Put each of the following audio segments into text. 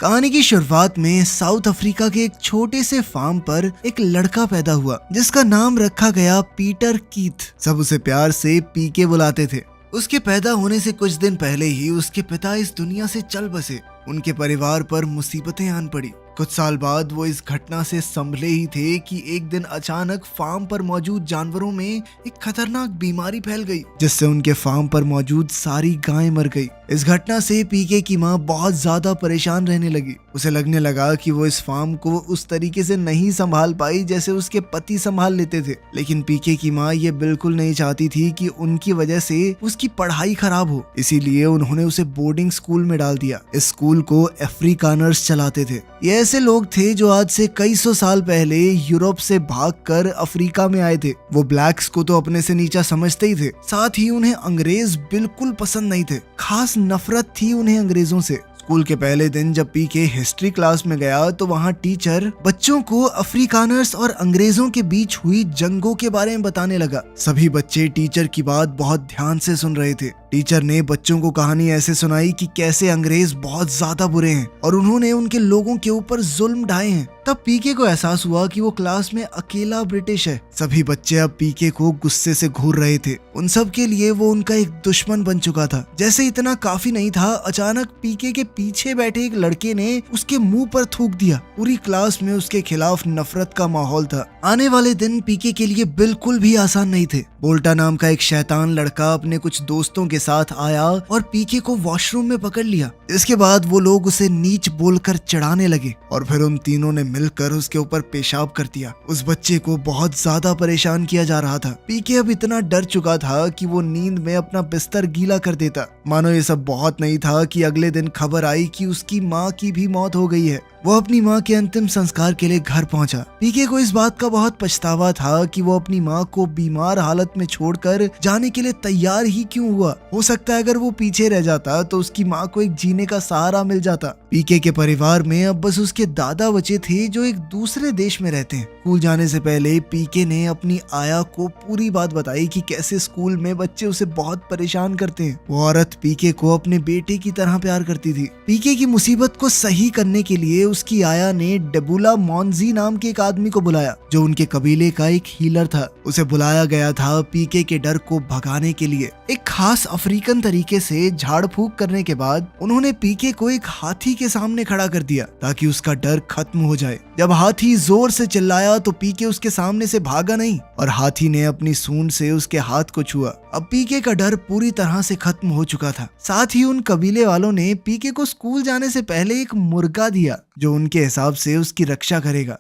कहानी की शुरुआत में साउथ अफ्रीका के एक छोटे से फार्म पर एक लड़का पैदा हुआ जिसका नाम रखा गया पीटर कीथ। सब उसे प्यार से पीके बुलाते थे। उसके पैदा होने से कुछ दिन पहले ही उसके पिता इस दुनिया से चल बसे। उनके परिवार पर मुसीबतें आन पड़ी। कुछ साल बाद वो इस घटना से संभले ही थे कि एक दिन अचानक फार्म पर मौजूद जानवरों में एक खतरनाक बीमारी फैल गई, जिससे उनके फार्म पर मौजूद सारी गायें मर गई। इस घटना से पीके की माँ बहुत ज्यादा परेशान रहने लगी। उसे लगने लगा कि वो इस फार्म को उस तरीके से नहीं संभाल पाई जैसे उसके पति संभाल लेते थे। लेकिन पीके की माँ ये बिल्कुल नहीं चाहती थी कि उनकी वजह से उसकी पढ़ाई खराब हो, इसीलिए उन्होंने उसे बोर्डिंग स्कूल में डाल दिया। इस स्कूल को अफ्रीकानर्स चलाते थे। ये ऐसे लोग थे जो आज से कई सौ साल पहले यूरोप से भागकर अफ्रीका में आए थे। वो ब्लैक्स को तो अपने से नीचा समझते ही थे, साथ ही उन्हें अंग्रेज बिल्कुल पसंद नहीं थे। खास नफरत थी उन्हें अंग्रेजों से। स्कूल के पहले दिन जब पीके हिस्ट्री क्लास में गया तो वहाँ टीचर बच्चों को अफ्रीकानर्स और अंग्रेजों के बीच हुई जंगों के बारे में बताने लगा। सभी बच्चे टीचर की बात बहुत ध्यान से सुन रहे थे। टीचर ने बच्चों को कहानी ऐसे सुनाई कि कैसे अंग्रेज बहुत ज्यादा बुरे हैं और उन्होंने उनके लोगों के ऊपर जुल्म ढाए हैं। तब पीके को एहसास हुआ कि वो क्लास में अकेला ब्रिटिश है। सभी बच्चे अब पीके को गुस्से से घूर रहे थे। उन सब के लिए वो उनका एक दुश्मन बन चुका था। जैसे इतना काफी नहीं था, अचानक पीके के पीछे बैठे एक लड़के ने उसके मुंह पर थूक दिया। पूरी क्लास में उसके खिलाफ नफरत का माहौल था। आने वाले दिन पीके के लिए बिल्कुल भी आसान नहीं थे। बोल्टा नाम का एक शैतान लड़का अपने कुछ दोस्तों के साथ आया और पीके को वॉशरूम में पकड़ लिया। इसके बाद वो लोग उसे नीच बोलकर चढ़ाने लगे और फिर उन तीनों ने मिलकर उसके ऊपर पेशाब कर दिया। उस बच्चे को बहुत ज्यादा परेशान किया जा रहा था। पीके अब इतना डर चुका था कि वो नींद में अपना बिस्तर गीला कर देता। मानो ये सब बहुत नहीं था कि अगले दिन खबर आई कि उसकी माँ की भी मौत हो गई है। वो अपनी माँ के अंतिम संस्कार के लिए घर पहुंचा। पीके को इस बात का बहुत पछतावा था कि वो अपनी माँ को बीमार हालत में छोड़कर जाने के लिए तैयार ही क्यों हुआ। हो सकता है अगर वो पीछे रह जाता तो उसकी माँ को एक जीने का सहारा मिल जाता। पीके के परिवार में अब बस उसके दादा बचे थे जो एक दूसरे देश में रहते हैं। स्कूल जाने से पहले पीके ने अपनी आया को पूरी बात बताई कि कैसे स्कूल में बच्चे उसे बहुत परेशान करते हैं। वो औरत पीके को अपने बेटे की तरह प्यार करती थी। पीके की मुसीबत को सही करने के लिए उसकी आया ने डेबुला मोंजी नाम के एक आदमी को बुलाया जो उनके कबीले का एक हीलर था। उसे बुलाया गया था पीके के डर को भगाने के लिए। एक खास अफ्रीकन तरीके से झाड़ फूक करने के बाद उन्होंने पीके को एक हाथी के सामने खड़ा कर दिया ताकि उसका डर खत्म हो जाए। जब हाथी जोर से चिल्लाया तो पीके उसके सामने से भागा नहीं और हाथी ने अपनी सूंड से उसके हाथ को छुआ। अब पीके का डर पूरी तरह से खत्म हो चुका था। साथ ही उन कबीले वालों ने पीके को स्कूल जाने से पहले एक मुर्गा दिया जो उनके हिसाब से उसकी रक्षा करेगा।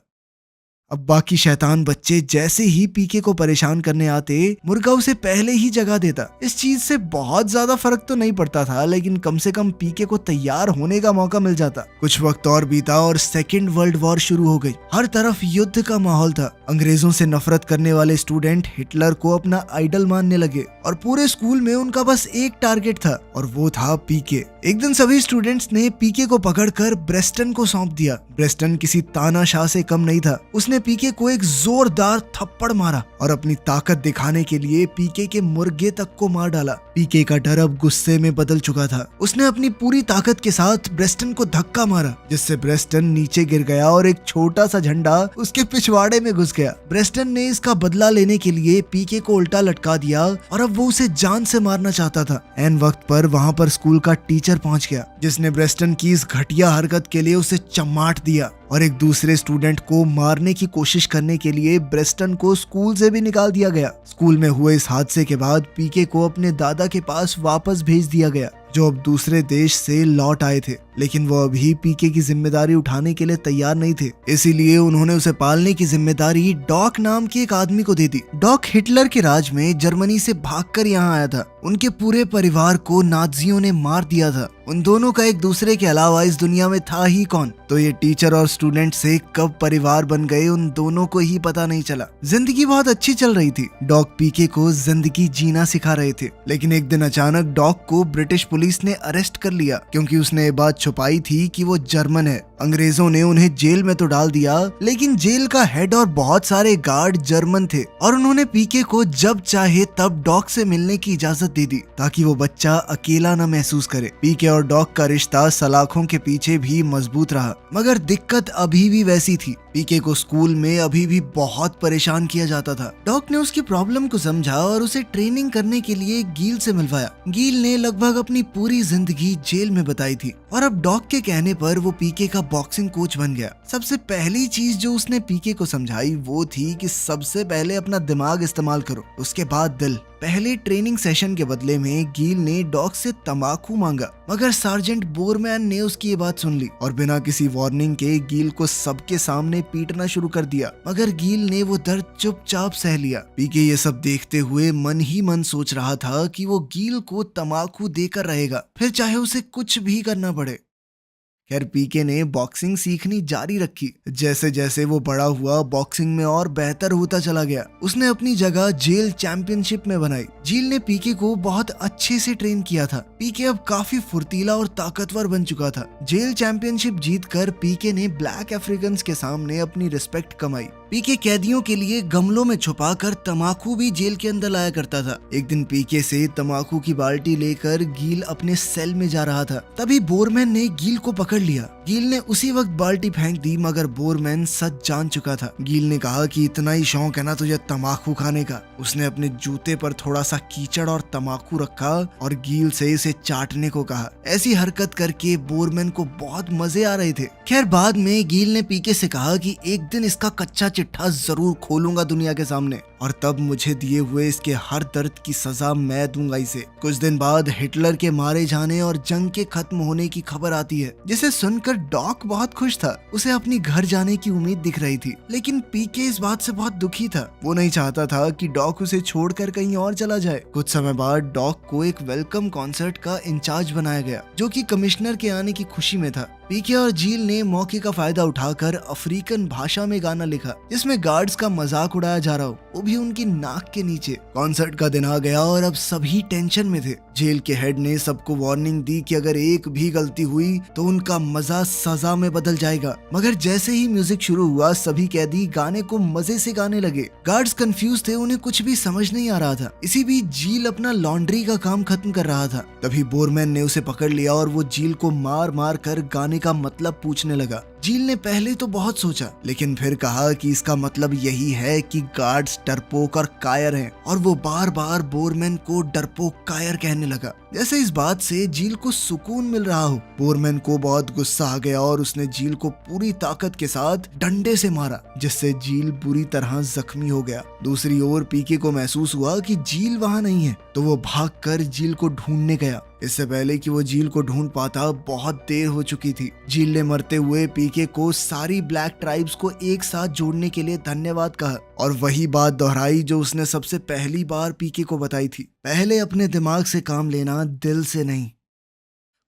अब बाकी शैतान बच्चे जैसे ही पीके को परेशान करने आते, मुर्गा उसे पहले ही जगा देता। इस चीज से बहुत ज्यादा फर्क तो नहीं पड़ता था, लेकिन कम से कम पीके को तैयार होने का मौका मिल जाता। कुछ वक्त और बीता और सेकेंड वर्ल्ड वॉर शुरू हो गई। हर तरफ युद्ध का माहौल था। अंग्रेजों से नफरत करने वाले स्टूडेंट हिटलर को अपना आइडल मानने लगे और पूरे स्कूल में उनका बस एक टारगेट था और वो था पीके। एक दिन सभी स्टूडेंट्स ने पीके को पकड़कर ब्रेस्टन को सौंप दिया। ब्रेस्टन किसी तानाशाह से कम नहीं था। उसने पीके को एक जोरदार थप्पड़ मारा और अपनी ताकत दिखाने के लिए पीके के मुर्गे तक को मार डाला। पीके का डर अब गुस्से में बदल चुका था। उसने अपनी पूरी ताकत के साथ ब्रेस्टन को धक्का मारा जिससे ब्रेस्टन नीचे गिर गया और एक छोटा सा झंडा उसके पिछवाड़े में घुस गया। ब्रेस्टन ने इसका बदला लेने के लिए पीके को उल्टा लटका दिया और अब वो उसे जान से मारना चाहता था। एन वक्त पर वहाँ पर स्कूल का टीचर पहुंच गया जिसने ब्रेस्टन की इस घटिया हरकत के लिए उसे चमाट दिया और एक दूसरे स्टूडेंट को मारने की कोशिश करने के लिए ब्रेस्टन को स्कूल से भी निकाल दिया गया। स्कूल में हुए इस हादसे के बाद पीके को अपने दादा के पास वापस भेज दिया गया जो अब दूसरे देश से लौट आए थे, लेकिन वो अभी पीके की जिम्मेदारी उठाने के लिए तैयार नहीं थे। इसीलिए उन्होंने उसे पालने की जिम्मेदारी डॉक नाम के एक आदमी को दे दी। डॉक हिटलर के राज में जर्मनी से भागकर यहाँ आया था। उनके पूरे परिवार को नाजियों ने मार दिया था। उन दोनों का एक दूसरे के अलावा इस दुनिया में था ही कौन। तो ये टीचर और स्टूडेंट से कब परिवार बन गए उन दोनों को ही पता नहीं चला। जिंदगी बहुत अच्छी चल रही थी। डॉक पीके को जिंदगी जीना सिखा रहे थे, लेकिन एक दिन अचानक डॉक को ब्रिटिश पुलिस ने अरेस्ट कर लिया क्योंकि उसने ये बात छुपाई थी कि वो जर्मन है। अंग्रेजों ने उन्हें जेल में तो डाल दिया, लेकिन जेल का हेड और बहुत सारे गार्ड जर्मन थे और उन्होंने पीके को जब चाहे तब डॉक से मिलने की इजाजत दे दी ताकि वो बच्चा अकेला न महसूस करे। पीके और डॉक का रिश्ता सलाखों के पीछे भी मजबूत रहा, मगर दिक्कत अभी भी वैसी थी। पीके को स्कूल में अभी भी बहुत परेशान किया जाता था। डॉक ने उसकी प्रॉब्लम को समझा और उसे ट्रेनिंग करने के लिए गील से मिलवाया। गील ने लगभग अपनी पूरी जिंदगी जेल में बताई थी और अब डॉक के कहने पर वो पीके का बॉक्सिंग कोच बन गया। सबसे पहली चीज जो उसने पीके को समझाई वो थी कि सबसे पहले अपना दिमाग इस्तेमाल करो, उसके बाद दिल। पहले ट्रेनिंग सेशन के बदले में गील ने डॉक से तंबाकू मांगा, मगर सार्जेंट बोरमैन ने उसकी ये बात सुन ली और बिना किसी वार्निंग के गील को सबके सामने पीटना शुरू कर दिया, मगर गील ने वो दर्द चुपचाप सह लिया। पीके ये सब देखते हुए मन ही मन सोच रहा था कि वो गील को तंबाकू देकर रहेगा, फिर चाहे उसे कुछ भी करना पड़े। खैर पीके ने बॉक्सिंग सीखनी जारी रखी। जैसे जैसे वो बड़ा हुआ बॉक्सिंग में और बेहतर होता चला गया। उसने अपनी जगह जेल चैंपियनशिप में बनाई। जेल ने पीके को बहुत अच्छे से ट्रेन किया था। पीके अब काफी फुर्तीला और ताकतवर बन चुका था। जेल चैंपियनशिप जीतकर पीके ने ब्लैक अफ्रीकन के सामने अपनी रिस्पेक्ट कमाई। पीके कैदियों के लिए गमलों में छुपाकर तंबाकू भी जेल के अंदर लाया करता था। एक दिन पीके से तंबाकू की बाल्टी लेकर गील अपने सेल में जा रहा था, तभी बोरमैन ने गील को पकड़ लिया। गील ने उसी वक्त बाल्टी फेंक दी, मगर बोरमैन सच जान चुका था। गील ने कहा कि इतना ही शौक है ना तुझे तंबाकू खाने का। उसने अपने जूते पर थोड़ा सा कीचड़ और तंबाकू रखा और गील से इसे चाटने को कहा। ऐसी हरकत करके बोरमैन को बहुत मजे आ रहे थे। खैर बाद में गील ने पीके से कहा कि एक दिन इसका कच्चा चिट्ठा जरूर खोलूंगा दुनिया के सामने, और तब मुझे दिए हुए इसके हर दर्द की सजा मैं दूंगा इसे। कुछ दिन बाद हिटलर के मारे जाने और जंग के खत्म होने की खबर आती है, जिसे सुनकर डॉक बहुत खुश था। उसे अपनी घर जाने की उम्मीद दिख रही थी, लेकिन पीके इस बात से बहुत दुखी था। वो नहीं चाहता था कि डॉक उसे छोड़कर कहीं और चला जाए। कुछ समय बाद डॉक को एक वेलकम कॉन्सर्ट का इंचार्ज बनाया गया, जो कि कमिश्नर के आने की खुशी में था। पीके और जील ने मौके का फायदा उठाकर अफ्रीकन भाषा में गाना लिखा, जिसमें गार्ड्स का मजाक उड़ाया जा रहा हो, वो भी उनकी नाक के नीचे। कॉन्सर्ट का दिन आ गया और अब सभी टेंशन में थे। जेल के हेड ने सबको वार्निंग दी कि अगर एक भी गलती हुई तो उनका मजा सजा में बदल जाएगा। मगर जैसे ही म्यूजिक शुरू हुआ, सभी कैदी गाने को मजे से गाने लगे। गार्ड्स कंफ्यूज थे, उन्हें कुछ भी समझ नहीं आ रहा था। इसी बीच जील अपना लॉन्ड्री का काम खत्म कर रहा था। तभी बोरमैन ने उसे पकड़ लिया और वो जील को मार मार कर गाने का मतलब पूछने लगा। जील ने पहले तो बहुत सोचा, लेकिन फिर कहा कि इसका मतलब यही है कि गार्ड्स डरपोक और कायर हैं, और वो बार बार बोरमैन को डरपोक कायर कहने लगा, जैसे इस बात से जील को सुकून मिल रहा हो। बोरमैन को बहुत गुस्सा आ गया और उसने जील को पूरी ताकत के साथ डंडे से मारा, जिससे जील बुरी तरह जख्मी हो गया। दूसरी ओर पीके को महसूस हुआ कि जील वहां नहीं है, तो वो भागकर जील को ढूंढने गया। इससे पहले कि वो जील को ढूंढ पाता, बहुत देर हो चुकी थी। जील ने मरते हुए पीके को सारी ब्लैक ट्राइब्स को एक साथ जोड़ने के लिए धन्यवाद कहा और वही बात दोहराई जो उसने सबसे पहली बार पीके को बताई थी, पहले अपने दिमाग से काम लेना, दिल से नहीं।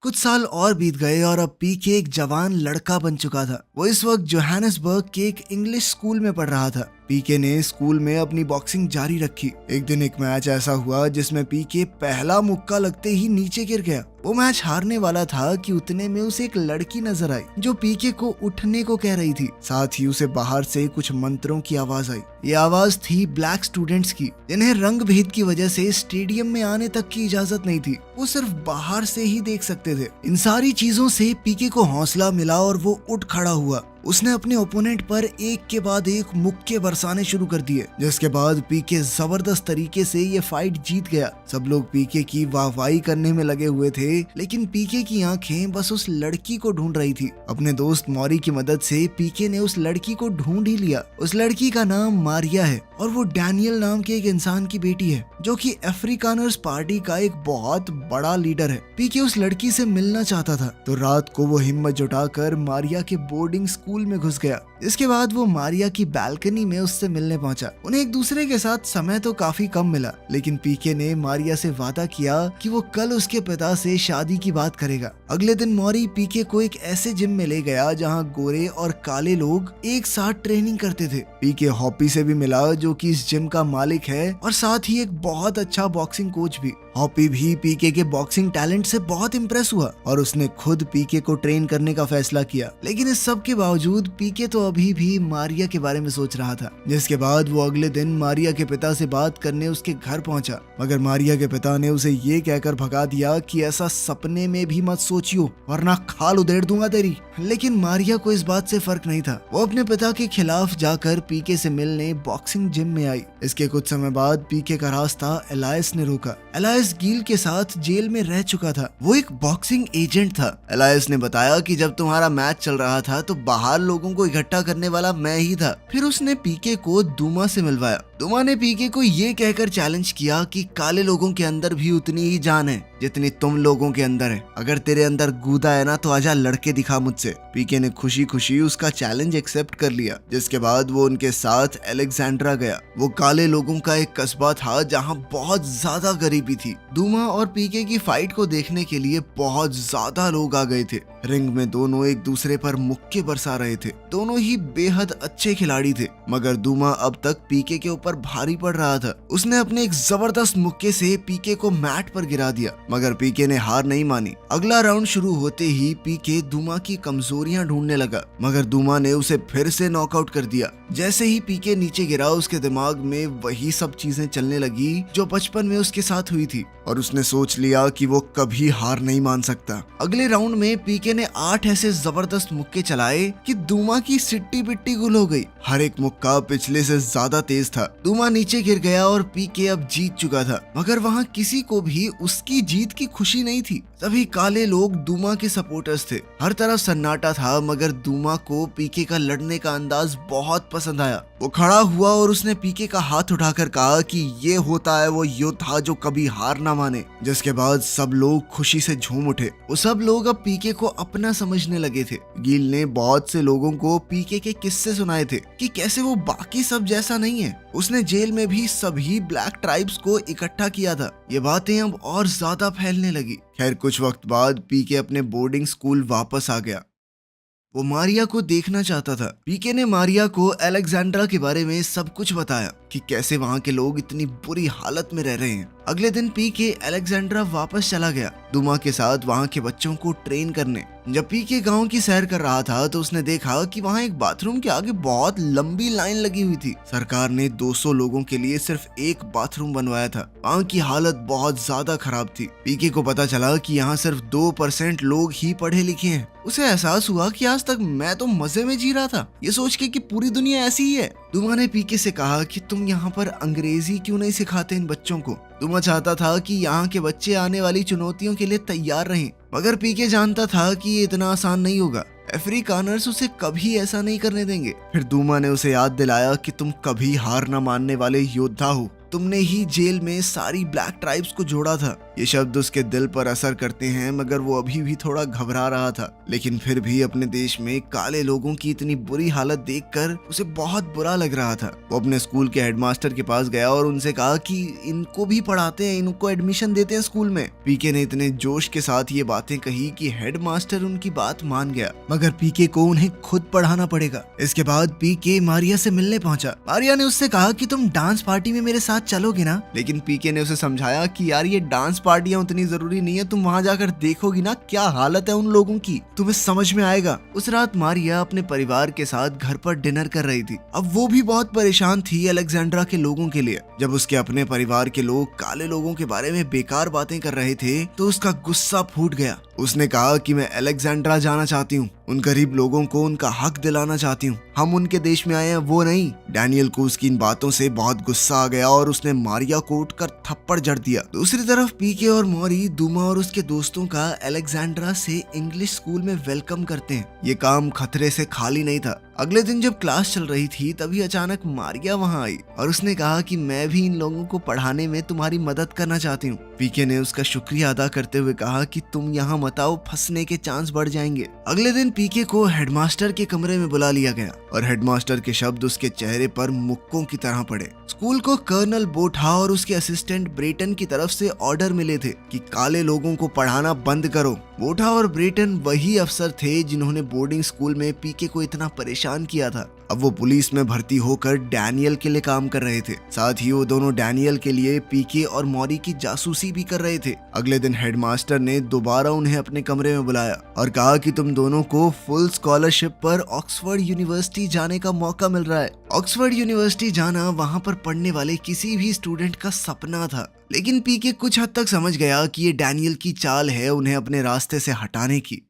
कुछ साल और बीत गए और अब पीके एक जवान लड़का बन चुका था। वो इस वक्त जोहानिसबर्ग के एक इंग्लिश स्कूल में पढ़ रहा था। पीके ने स्कूल में अपनी बॉक्सिंग जारी रखी। एक दिन एक मैच ऐसा हुआ जिसमें पीके पहला मुक्का लगते ही नीचे गिर गया। वो मैच हारने वाला था कि उतने में उसे एक लड़की नजर आई जो पीके को उठने को कह रही थी। साथ ही उसे बाहर से कुछ मंत्रों की आवाज आई। ये आवाज थी ब्लैक स्टूडेंट्स की, जिन्हें रंग भेद की वजह से स्टेडियम में आने तक की इजाजत नहीं थी। वो सिर्फ बाहर से ही देख सकते थे। इन सारी चीजों से पीके को हौसला मिला और वो उठ खड़ा हुआ। उसने अपने ओपोनेंट पर एक के बाद एक मुक्के बरसाने शुरू कर दिए, जिसके बाद पीके जबरदस्त तरीके से ये फाइट जीत गया। सब लोग पीके की वाहवाही करने में लगे हुए थे, लेकिन पीके की आंखें बस उस लड़की को ढूंढ रही थी। अपने दोस्त मौरी की मदद से पीके ने उस लड़की को ढूंढ ही लिया। उस लड़की का नाम मारिया है और वो डैनियल नाम के एक इंसान की बेटी है, जो कि अफ्रीकानर्स पार्टी का एक बहुत बड़ा लीडर है। पीके उस लड़की से मिलना चाहता था, तो रात को वो हिम्मत जुटाकर मारिया के बोर्डिंग स्कूल में घुस गया। इसके बाद वो मारिया की बालकनी में उससे मिलने पहुंचा। उन्हें एक दूसरे के साथ समय तो काफी कम मिला, लेकिन पीके ने मारिया से वादा किया कि वो कल उसके पिता से शादी की बात करेगा। अगले दिन मौरी पीके को एक ऐसे जिम में ले गया जहां गोरे और काले लोग एक साथ ट्रेनिंग करते थे। पीके हॉपी से भी मिला, जो कि इस जिम का मालिक है और साथ ही एक बहुत अच्छा बॉक्सिंग कोच भी। हॉपी भी पीके के बॉक्सिंग टैलेंट से बहुत इम्प्रेस हुआ और उसने खुद पीके को ट्रेन करने का फैसला किया। लेकिन इस सब के बावजूद पीके तो अभी भी मारिया के बारे में सोच रहा था, जिसके बाद वो अगले दिन मारिया के पिता से बात करने उसके घर पहुंचा। मगर मारिया के पिता ने उसे ये कहकर भगा दिया कि ऐसा सपने में भी मत सोचियो वरना खाल उधेड़ दूंगा तेरी। लेकिन मारिया को इस बात से फर्क नहीं था। वो अपने पिता के खिलाफ जाकर पीके से मिलने बॉक्सिंग जिम में आई। इसके कुछ समय बाद पीके का रास्ता एलायस ने रोका। एलायस गील के साथ जेल में रह चुका था। वो एक बॉक्सिंग एजेंट था। एलायस ने बताया कि जब तुम्हारा मैच चल रहा था तो बाहर लोगों को इकट्ठा करने वाला मैं ही था। फिर उसने पीके को दूमा से मिलवाया। दूमा ने पीके को ये कहकर चैलेंज किया कि काले लोगों के अंदर भी उतनी ही जान है जितनी तुम लोगों के अंदर है। अगर तेरे अंदर गूदा है ना तो आजा लड़के दिखा मुझसे। पीके ने खुशी खुशी उसका चैलेंज एक्सेप्ट कर लिया, जिसके बाद वो उनके साथ अलेक्जेंड्रा गया। वो काले लोगों का एक कस्बा था जहाँ बहुत ज्यादा गरीबी थी। दूमा और पीके की फाइट को देखने के लिए बहुत ज्यादा लोग आ गए थे। रिंग में दोनों एक दूसरे पर मुक्के बरसा रहे थे। दोनों ही बेहद अच्छे खिलाड़ी थे, मगर दूमा अब तक पीके के ऊपर भारी पड़ रहा था। उसने अपने एक जबरदस्त मुक्के से पीके को मैट पर गिरा दिया, मगर पीके ने हार नहीं मानी। अगला राउंड शुरू होते ही पीके दूमा की कमजोरियां ढूंढने लगा, मगर दूमा ने उसे फिर से नॉकआउट कर दिया। जैसे ही पीके नीचे गिरा उसके दिमाग में वही सब चीजें चलने लगी जो बचपन में उसके साथ हुई थी, और उसने सोच लिया कि वो कभी हार नहीं मान सकता। अगले राउंड में पीके ने 8 ऐसे जबरदस्त मुक्के चलाए कि दूमा की सिट्टी पिट्टी गुल हो गई। हर एक मुक्का पिछले से ज्यादा तेज था। दूमा नीचे गिर गया और पीके अब जीत चुका था, मगर वहाँ किसी को भी उसकी जीत की खुशी नहीं थी। सभी काले लोग दूमा के सपोर्टर्स थे। हर तरफ सन्नाटा था, मगर दूमा को पीके का लड़ने का अंदाज बहुत पसंद आया। वो खड़ा हुआ और उसने पीके का हाथ उठाकर कहा कि ये होता है वो योद्धा जो कभी हार ना माने। जिसके बाद सब लोग खुशी से झूम उठे। वो सब लोग अब पीके को अपना समझने लगे थे। गील ने बहुत से लोगों को पीके के किस्से सुनाए थे कि कैसे वो बाकी सब जैसा नहीं है। उसने जेल में भी सभी ब्लैक ट्राइब्स को इकट्ठा किया था। ये बातें अब और ज्यादा फैलने लगी। खैर कुछ वक्त बाद पीके अपने बोर्डिंग स्कूल वापस आ गया। वो मारिया को देखना चाहता था। पीके ने मारिया को अलेक्जेंड्रा के बारे में सब कुछ बताया कि कैसे वहाँ के लोग इतनी बुरी हालत में रह रहे हैं। अगले दिन पीके अलेक्जेंड्रा वापस चला गया दूमा के साथ वहाँ के बच्चों को ट्रेन करने। जब पीके गांव की सैर कर रहा था तो उसने देखा कि वहाँ एक बाथरूम के आगे बहुत लंबी लाइन लगी हुई थी। सरकार ने 200 लोगों के लिए सिर्फ एक बाथरूम बनवाया था। वहाँ की हालत बहुत ज्यादा खराब थी। पीके को पता चला कि यहाँ सिर्फ 2% लोग ही पढ़े लिखे हैं। उसे एहसास हुआ कि आज तक मैं तो मजे में जी रहा था, ये सोच के कि पूरी दुनिया ऐसी ही है। दूमा ने पीके से कहा कि तुम यहाँ पर अंग्रेजी क्यों नहीं सिखाते इन बच्चों को। दूमा चाहता था कि यहाँ के बच्चे आने वाली चुनौतियों के लिए तैयार रहें, मगर पीके जानता था कि ये इतना आसान नहीं होगा। अफ्रीकानर्स उसे कभी ऐसा नहीं करने देंगे। फिर दूमा ने उसे याद दिलाया कि तुम कभी हार न मानने वाले योद्धा हो। तुमने ही जेल में सारी ब्लैक ट्राइब्स को जोड़ा था। ये शब्द उसके दिल पर असर करते हैं, मगर वो अभी भी थोड़ा घबरा रहा था। लेकिन फिर भी अपने देश में काले लोगों की इतनी बुरी हालत देखकर उसे बहुत बुरा लग रहा था। वो अपने स्कूल के हेडमास्टर के पास गया और उनसे कहा कि इनको भी पढ़ाते हैं, इनको एडमिशन देते हैं स्कूल में। पीके ने इतने जोश के साथ ये बातें कही कि हेडमास्टर उनकी बात मान गया, मगर पीके को उन्हें खुद पढ़ाना पड़ेगा। इसके बाद पीके मारिया से मिलने पहुंचा। मारिया ने उससे कहा कि तुम डांस पार्टी में मेरे साथ चलोगे ना। लेकिन पीके ने उसे समझाया कि यार ये डांस पार्टियां उतनी जरूरी नहीं है, तुम वहां जाकर देखोगी ना क्या हालत है उन लोगों की, तुम्हें समझ में आएगा। उस रात मारिया अपने परिवार के साथ घर पर डिनर कर रही थी। अब वो भी बहुत परेशान थी अलेक्जेंड्रा के लोगों के लिए। जब उसके अपने परिवार के लोग काले लोगों के बारे में बेकार बातें कर रहे थे तो उसका गुस्सा फूट गया। उसने कहा कि मैं अलेक्जेंड्रा जाना चाहती हूँ, उन गरीब लोगों को उनका हक दिलाना चाहती हूँ। हम उनके देश में आए हैं, वो नहीं। डैनियल को उसकी इन बातों से बहुत गुस्सा आ गया और उसने मारिया को उठकर थप्पड़ जड़ दिया। दूसरी तरफ पीके और मौरी दूमा और उसके दोस्तों का अलेक्जेंड्रा से इंग्लिश स्कूल में वेलकम करते हैं। ये काम खतरे से खाली नहीं था। अगले दिन जब क्लास चल रही थी तभी अचानक मारिया वहां आई और उसने कहा कि मैं भी इन लोगों को पढ़ाने में तुम्हारी मदद करना चाहती हूँ। पीके ने उसका शुक्रिया अदा करते हुए कहा कि तुम यहाँ मत आओ, फंसने के चांस बढ़ जाएंगे। अगले दिन पीके को हेडमास्टर के कमरे में बुला लिया गया और हेडमास्टर के शब्द उसके चेहरे पर मुक्कों की तरह पड़े। स्कूल को कर्नल बोठा और उसके असिस्टेंट ब्रेटन की तरफ से ऑर्डर मिले थे कि काले लोगों को पढ़ाना बंद करो। बोठा और ब्रेटन वही अफसर थे जिन्होंने बोर्डिंग स्कूल में पीके को इतना परेशान किया था। अब वो पुलिस में भर्ती होकर डैनियल के लिए काम कर रहे थे। साथ ही वो दोनों डैनियल के लिए पीके और मॉरी की जासूसी भी कर रहे थे। अगले दिन हेडमास्टर ने दोबारा उन्हें अपने कमरे में बुलाया और कहा कि तुम दोनों को फुल स्कॉलरशिप पर ऑक्सफोर्ड यूनिवर्सिटी जाने का मौका मिल रहा है। ऑक्सफोर्ड यूनिवर्सिटी जाना वहाँ पर पढ़ने वाले किसी भी स्टूडेंट का सपना था, लेकिन पीके कुछ हद तक समझ गया कि ये डैनियल की चाल है उन्हें अपने रास्ते से हटाने की।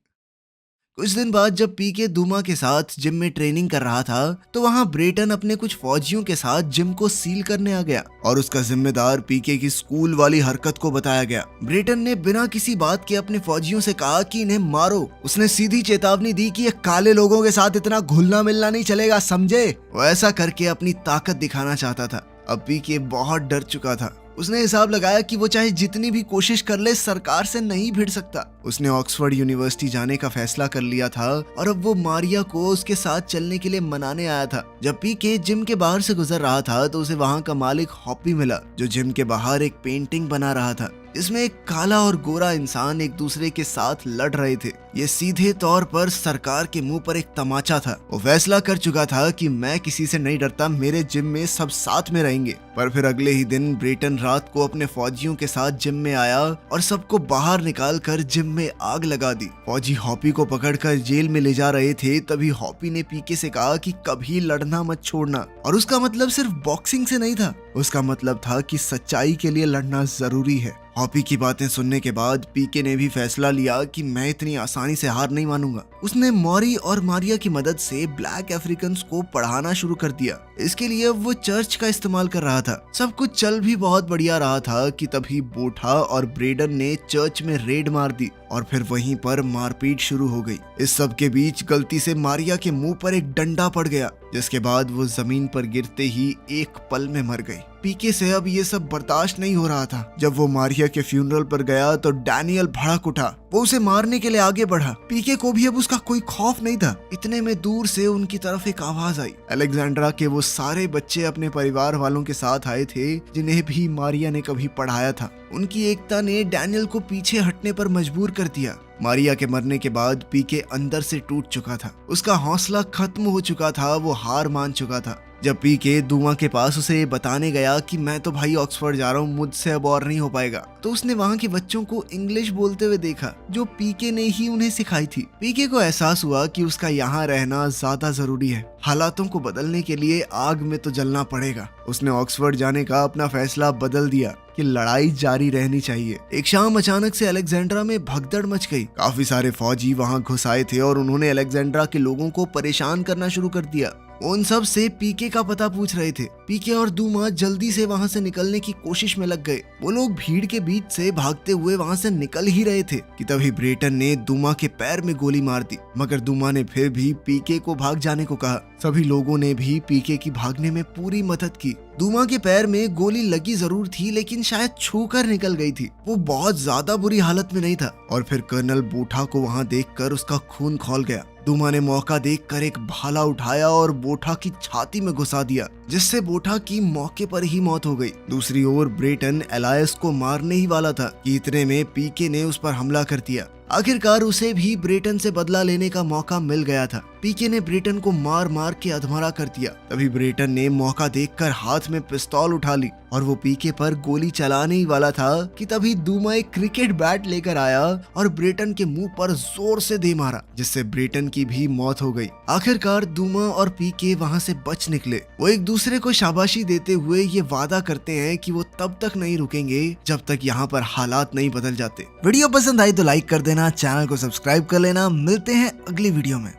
कुछ दिन बाद जब पीके दूमा के साथ जिम में ट्रेनिंग कर रहा था तो वहाँ ब्रेटन अपने कुछ फौजियों के साथ जिम को सील करने आ गया और उसका जिम्मेदार पीके की स्कूल वाली हरकत को बताया गया। ब्रेटन ने बिना किसी बात के अपने फौजियों से कहा कि इन्हें मारो। उसने सीधी चेतावनी दी कि ये काले लोगों के साथ इतना घुलना मिलना नहीं चलेगा, समझे। वो ऐसा करके अपनी ताकत दिखाना चाहता था। अब पीके बहुत डर चुका था। उसने हिसाब लगाया कि वो चाहे जितनी भी कोशिश कर ले सरकार से नहीं भिड़ सकता। उसने ऑक्सफोर्ड यूनिवर्सिटी जाने का फैसला कर लिया था और अब वो मारिया को उसके साथ चलने के लिए मनाने आया था। जब पीके जिम के बाहर से गुजर रहा था तो उसे वहाँ का मालिक हॉपी मिला जो जिम के बाहर एक पेंटिंग बना रहा था जिसमें एक काला और गोरा इंसान एक दूसरे के साथ लड़ रहे थे। ये सीधे तौर पर सरकार के मुंह पर एक तमाचा था। वो फैसला कर चुका था कि मैं किसी से नहीं डरता, मेरे जिम में सब साथ में रहेंगे। पर फिर अगले ही दिन ब्रेटन रात को अपने फौजियों के साथ जिम में आया और सबको बाहर निकाल कर जिम में आग लगा दी। फौजी हॉपी को पकड़कर जेल में ले जा रहे थे तभी हॉपी ने पीके से कहा कि कभी लड़ना मत छोड़ना। और उसका मतलब सिर्फ बॉक्सिंग से नहीं था, उसका मतलब था कि सच्चाई के लिए लड़ना जरूरी है। हॉपी की बातें सुनने के बाद पीके ने भी फैसला लिया कि मैं इतनी आसानी से हार नहीं मानूंगा। उसने मॉरी और मारिया की मदद से ब्लैक अफ्रीकन्स को पढ़ाना शुरू कर दिया। इसके लिए वो चर्च का इस्तेमाल कर रहा था। सब कुछ चल भी बहुत बढ़िया रहा था कि तभी बोठा और ब्रेडन ने चर्च में रेड मार दी और फिर वहीं पर मारपीट शुरू हो गई। इस सब के बीच गलती से मारिया के मुंह पर एक डंडा पड़ गया जिसके बाद वो जमीन पर गिरते ही एक पल में मर गई। पीके से अब ये सब बर्दाश्त नहीं हो रहा था। जब वो मारिया के फ्यूनरल पर गया तो डैनियल भड़क उठा। वो उसे मारने के लिए आगे बढ़ा। पीके को भी अब उसका कोई खौफ नहीं था। इतने में दूर से उनकी तरफ एक आवाज आई। अलेक्जेंड्रा के वो सारे बच्चे अपने परिवार वालों के साथ आए थे जिन्हें भी मारिया ने कभी पढ़ाया था। उनकी एकता ने डैनियल को पीछे हटने पर मजबूर कर दिया। मारिया के मरने के बाद पीके अंदर से टूट चुका था। उसका हौसला खत्म हो चुका था, वो हार मान चुका था। जब पीके दूमा के पास उसे बताने गया कि मैं तो भाई ऑक्सफोर्ड जा रहा हूँ, मुझसे अब और नहीं हो पाएगा, तो उसने वहाँ के बच्चों को इंग्लिश बोलते हुए देखा जो पीके ने ही उन्हें सिखाई थी। पीके को एहसास हुआ कि उसका यहाँ रहना ज्यादा जरूरी है। हालातों को बदलने के लिए आग में तो जलना पड़ेगा। उसने ऑक्सफोर्ड जाने का अपना फैसला बदल दिया कि लड़ाई जारी रहनी चाहिए। एक शाम अचानक से अलेक्जेंड्रा में भगदड़ मच गई। काफी सारे फौजी वहाँ घुस आए थे और उन्होंने अलेक्जेंड्रा के लोगों को परेशान करना शुरू कर दिया। उन सब से पीके का पता पूछ रहे थे। पीके और दूमा जल्दी से वहाँ से निकलने की कोशिश में लग गए। वो लोग भीड़ के बीच से भागते हुए वहाँ से निकल ही रहे थे कि तभी ब्रेटन ने दूमा के पैर में गोली मार दी, मगर दूमा ने फिर भी पीके को भाग जाने को कहा। सभी लोगों ने भी पीके की भागने में पूरी मदद की। दूमा के पैर में गोली लगी जरूर थी लेकिन शायद छूकर निकल गई थी। वो बहुत ज्यादा बुरी हालत में नहीं था। और फिर कर्नल बोठा को वहाँ देखकर उसका खून खौल गया। दूमा ने मौका देखकर एक भाला उठाया और बोठा की छाती में घुसा दिया, जिससे बोठा की मौके पर ही मौत हो गई। दूसरी ओर ब्रेटन एलायस को मारने ही वाला था कि इतने में पीके ने उस पर हमला कर दिया। आखिरकार उसे भी ब्रेटन से बदला लेने का मौका मिल गया था। पीके ने ब्रेटन को मार मार के अधमरा कर दिया। तभी ब्रेटन ने मौका देखकर हाथ में पिस्तौल उठा ली और वो पीके पर गोली चलाने ही वाला था कि तभी दूमा एक क्रिकेट बैट लेकर आया और ब्रेटन के मुंह पर जोर से दे मारा, जिससे ब्रेटन की भी मौत हो गई। आखिरकार दूमा और पीके वहाँ से बच निकले। वो एक दूसरे को शाबाशी देते हुए ये वादा करते हैं कि वो तब तक नहीं रुकेंगे जब तक यहाँ पर हालात नहीं बदल जाते। वीडियो पसंद आई तो लाइक कर देना, चैनल को सब्सक्राइब कर लेना। मिलते हैं अगली वीडियो में।